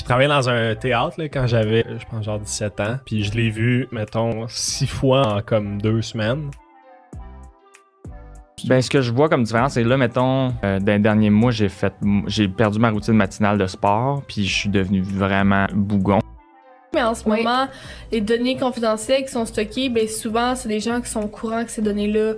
travaillais dans un théâtre là, quand j'avais, je pense, genre 17 ans. Puis je l'ai vu, mettons, 6 fois en comme 2 semaines. Ben, ce que je vois comme différence, c'est là, mettons, dans les derniers mois, j'ai perdu ma routine matinale de sport, puis je suis devenu vraiment bougon. Mais en ce moment, les données confidentielles qui sont stockées, ben souvent, c'est des gens qui sont au courant que ces données-là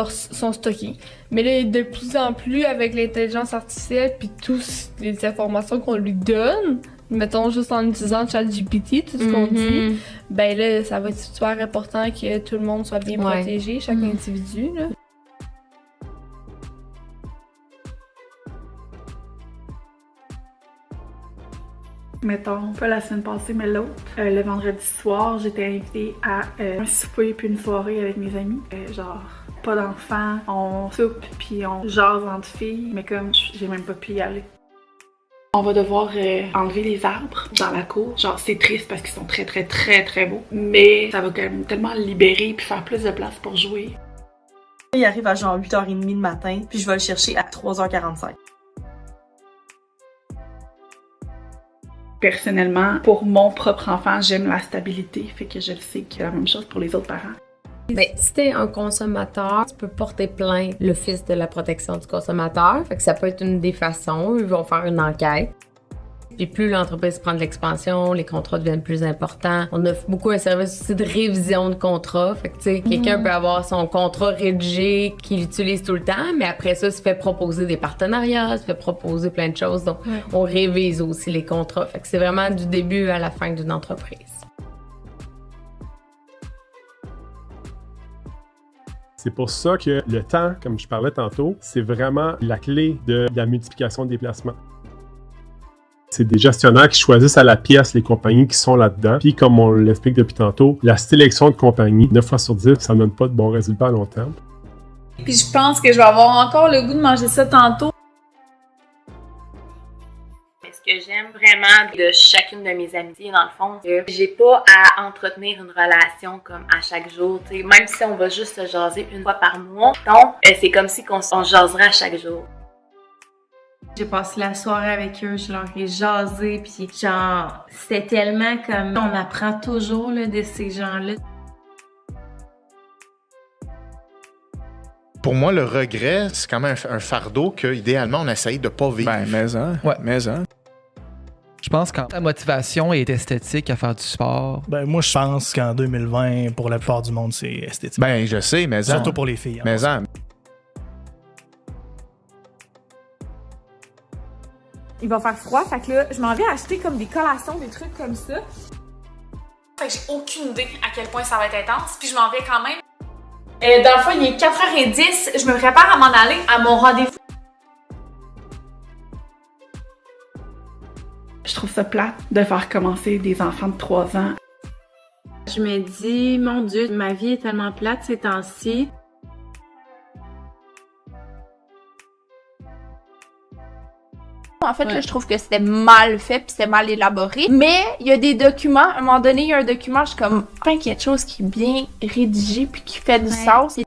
sont stockées. Mais là, de plus en plus, avec l'intelligence artificielle puis toutes les informations qu'on lui donne, mettons juste en utilisant ChatGPT, tout ce qu'on dit, ben là, ça va être super important que tout le monde soit bien protégé, chaque individu, là. Mettons, pas la semaine passée, mais l'autre. Le vendredi soir, j'étais invitée à un souper puis une soirée avec mes amis. Genre, pas d'enfants, on soupe puis on jase entre filles, mais comme j'ai même pas pu y aller. On va devoir enlever les arbres dans la cour. Genre, c'est triste parce qu'ils sont très, très, très, très beaux. Mais ça va quand même tellement libérer puis faire plus de place pour jouer. Il arrive à genre 8h30 le matin, puis je vais le chercher à 3h45. Personnellement, pour mon propre enfant, j'aime la stabilité. Fait que je le sais que c'est la même chose pour les autres parents. Ben, si t'es un consommateur, tu peux porter plainte l'Office de la protection du consommateur. Fait que ça peut être une des façons. Ils vont faire une enquête. Puis plus l'entreprise prend de l'expansion, les contrats deviennent plus importants. On offre beaucoup un service aussi de révision de contrat. Fait que tu sais, quelqu'un peut avoir son contrat rédigé qu'il utilise tout le temps, mais après ça, se fait proposer des partenariats, se fait proposer plein de choses. Donc, on révise aussi les contrats. Fait que c'est vraiment du début à la fin d'une entreprise. C'est pour ça que le temps, comme je parlais tantôt, c'est vraiment la clé de la multiplication des placements. C'est des gestionnaires qui choisissent à la pièce les compagnies qui sont là-dedans. Puis comme on l'explique depuis tantôt, la sélection de compagnies, 9 fois sur 10, ça ne donne pas de bons résultats à long terme. Puis je pense que je vais avoir encore le goût de manger ça tantôt. Ce que j'aime vraiment de chacune de mes amitiés, dans le fond, c'est que j'ai pas à entretenir une relation comme à chaque jour, t'sais. Même si on va juste se jaser une fois par mois. Donc, c'est comme si on jaserait à chaque jour. J'ai passé la soirée avec eux, je leur ai jasé, puis genre, c'était tellement comme... On apprend toujours là, de ces gens-là. Pour moi, le regret, c'est quand même un fardeau qu'idéalement, on essaye de pas vivre. Ben, mais hein. Ouais, mais hein. Je pense que ta motivation est esthétique à faire du sport. Ben, moi, je pense qu'en 2020, pour la plupart du monde, c'est esthétique. Ben, je sais, mais surtout pour les filles. Mais Il va faire froid, fait que là, je m'en vais acheter comme des collations, des trucs comme ça. Fait que j'ai aucune idée à quel point ça va être intense, puis je m'en vais quand même. Dans le fond, il est 4h10, je me prépare à m'en aller à mon rendez-vous. Je trouve ça plate de faire commencer des enfants de 3 ans. Je me dis, mon Dieu, ma vie est tellement plate ces temps-ci. En fait, là, je trouve que c'était mal fait puis c'était mal élaboré. Mais il y a des documents. À un moment donné, il y a un document, je suis comme, enfin, qu'il y a quelque chose qui est bien rédigé puis qui fait du sens.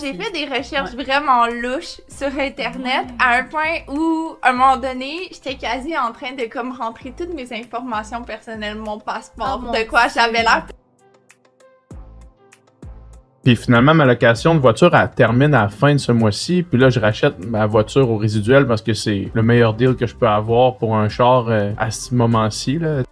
J'ai fait des recherches vraiment louches sur Internet à un point où, à un moment donné, j'étais quasi en train de comme rentrer toutes mes informations personnelles, mon passeport, de quoi j'avais l'air. Puis finalement, ma location de voiture, elle termine à la fin de ce mois-ci. Puis là, je rachète ma voiture au résiduel parce que c'est le meilleur deal que je peux avoir pour un char à ce moment-ci, là,